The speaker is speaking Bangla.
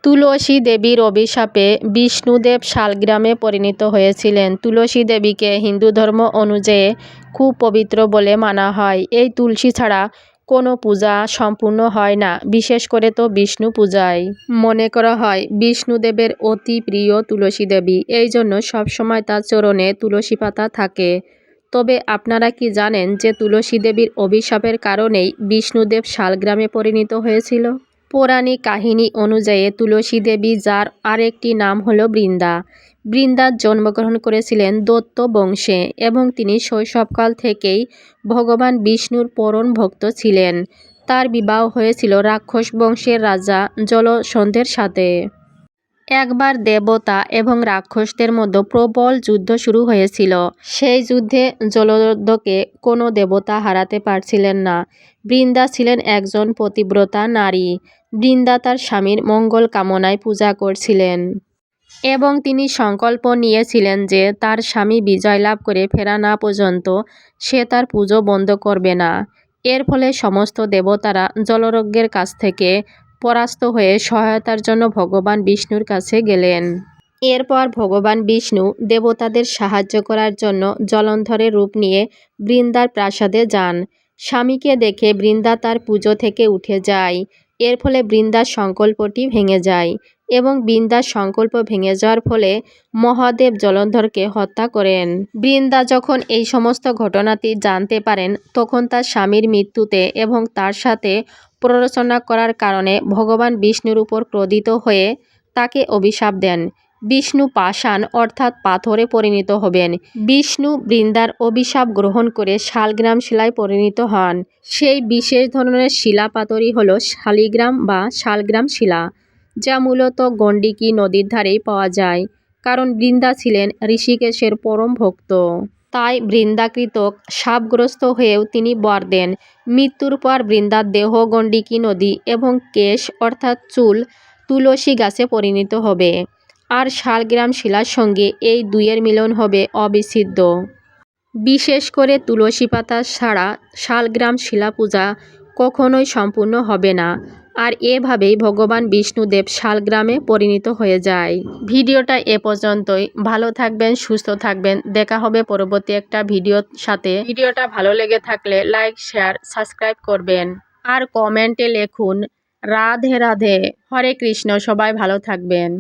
তুলসী দেবীর অভিশাপে বিষ্ণুদেব শালগ্রামে পরিণত হয়েছিলেন। তুলসী দেবীকে হিন্দু ধর্ম অনুযায়ী খুব পবিত্র বলে মানা হয়। এই তুলসী ছাড়া কোনো পূজা সম্পূর্ণ হয় না, বিশেষ করে তো বিষ্ণু পূজায়। মনে করা হয় বিষ্ণুদেবের অতি প্রিয় তুলসী দেবী, এই জন্য সবসময় তার চরণে তুলসী পাতা থাকে। তবে আপনারা কি জানেন যে তুলসী দেবীর অভিশাপের কারণেই বিষ্ণুদেব শালগ্রামে পরিণত হয়েছিল? পৌরাণিক কাহিনী অনুযায়ী তুলসী দেবী, যার আরেকটি নাম হলো বৃন্দা, বৃন্দার জন্মগ্রহণ করেছিলেন দত্ত বংশে এবং তিনি শৈশবকাল থেকেই ভগবান বিষ্ণুর পরম ভক্ত ছিলেন। তার বিবাহ হয়েছিল রাক্ষস বংশের রাজা জলসন্ধের সাথে। একবার দেবতা এবং রাক্ষসদের মধ্যে প্রবল যুদ্ধ শুরু হয়েছিল। সেই যুদ্ধে জলদকে কোনো দেবতা হারাতে পারছিলেন না। বৃন্দা ছিলেন একজন পতিব্রতা নারী। বৃন্দা তার স্বামীর মঙ্গল কামনায় পূজা করছিলেন এবং তিনি সংকল্প নিয়েছিলেন যে তার স্বামী বিজয় লাভ করে ফেরা না পর্যন্ত সে তার পুজো বন্ধ করবে না। এর ফলে সমস্ত দেবতারা জলরজ্ঞের কাছ থেকে পরাস্ত হয়ে সহায়তার জন্য ভগবান বিষ্ণুর কাছে গেলেন। এরপর ভগবান বিষ্ণু দেবতাদের সাহায্য করার জন্য জলন্ধরের রূপ নিয়ে বৃন্দার প্রাসাদে যান। স্বামীকে দেখে বৃন্দা তার পুজো থেকে উঠে যায়। এর ফলে বৃন্দার সংকল্পটি ভেঙে যায় এবং বৃন্দার সংকল্প ভেঙে যাওয়ার ফলে মহাদেব জলন্ধরকে হত্যা করেন। বৃন্দা যখন এই সমস্ত ঘটনাটি জানতে পারেন, তখন তার স্বামীর মৃত্যুতে এবং তার সাথে প্ররোচনা করার কারণে ভগবান বিষ্ণুর উপর ক্রোধিত হয়ে তাকে অভিশাপ দেন। বিষ্ণু পাষাণ অর্থাৎ পাথরে পরিণত হবেন। বিষ্ণু বৃন্দার অভিশাপ গ্রহণ করে শালগ্রাম শিলায় পরিণত হন। সেই বিশেষ ধরনের শিলা পাথরই হল শালিগ্রাম বা শালগ্রাম শিলা, যা মূলত গণ্ডকী নদীর ধারেই পাওয়া যায়। কারণ বৃন্দা ছিলেন ঋষিকেশের পরম ভক্ত, তাই বৃন্দাকৃতক শাপগ্রস্ত হয়েও তিনি বর দেন। মৃত্যুর পর বৃন্দার দেহ গণ্ডকী নদী এবং কেশ অর্থাৎ চুল তুলসী গাছে পরিণত হবে, আর শালগ্রাম শিলার সঙ্গে এই দুইয়ের মিলন হবে অবিচ্ছেদ্য। বিশেষ করে তুলসী পাতা ছাড়া শালগ্রাম শিলা পূজা কখনোই সম্পূর্ণ হবে না। আর এভাবেই ভগবান বিষ্ণুদেব শালগ্রামে পরিণত হয়ে যায়। ভিডিওটা এ পর্যন্তই। ভালো থাকবেন, সুস্থ থাকবেন। দেখা হবে পরবর্তী একটা ভিডিওর সাথে। ভিডিওটা ভালো লেগে থাকলে লাইক, শেয়ার, সাবস্ক্রাইব করবেন আর কমেন্টে লিখুন রাধে রাধে, হরে কৃষ্ণ। সবাই ভালো থাকবেন।